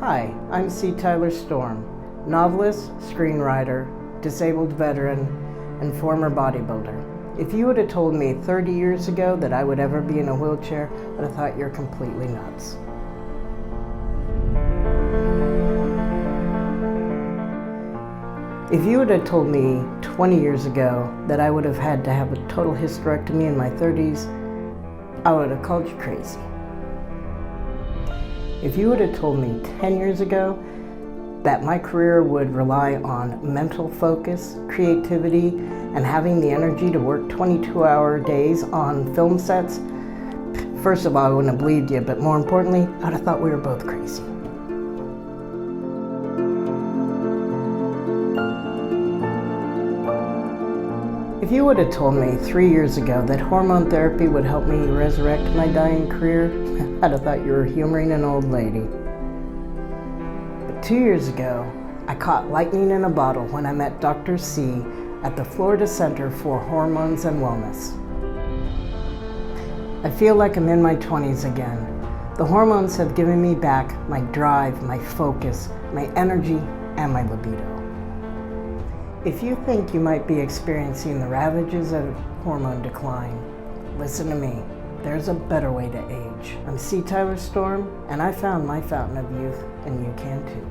Hi, I'm C. Tyler Storm, novelist, screenwriter, disabled veteran, and former bodybuilder. If you would have told me 30 years ago that I would ever be in a wheelchair, I would have thought you're completely nuts. If you would have told me 20 years ago that I would have had to have a total hysterectomy in my 30s, I would have called you crazy. If you would have told me 10 years ago that my career would rely on mental focus, creativity, and having the energy to work 22-hour days on film sets, first of all, I wouldn't have believed you, but more importantly, I would have thought we were both crazy. If you would have told me 3 years ago that hormone therapy would help me resurrect my dying career, I'd have thought you were humoring an old lady. But 2 years ago, I caught lightning in a bottle when I met Dr. C at the Florida Center for Hormones and Wellness. I feel like I'm in my 20s again. The hormones have given me back my drive, my focus, my energy, and my libido. If you think you might be experiencing the ravages of hormone decline, listen to me. There's a better way to age. I'm C. Tyler Storm, and I found my fountain of youth, and you can too.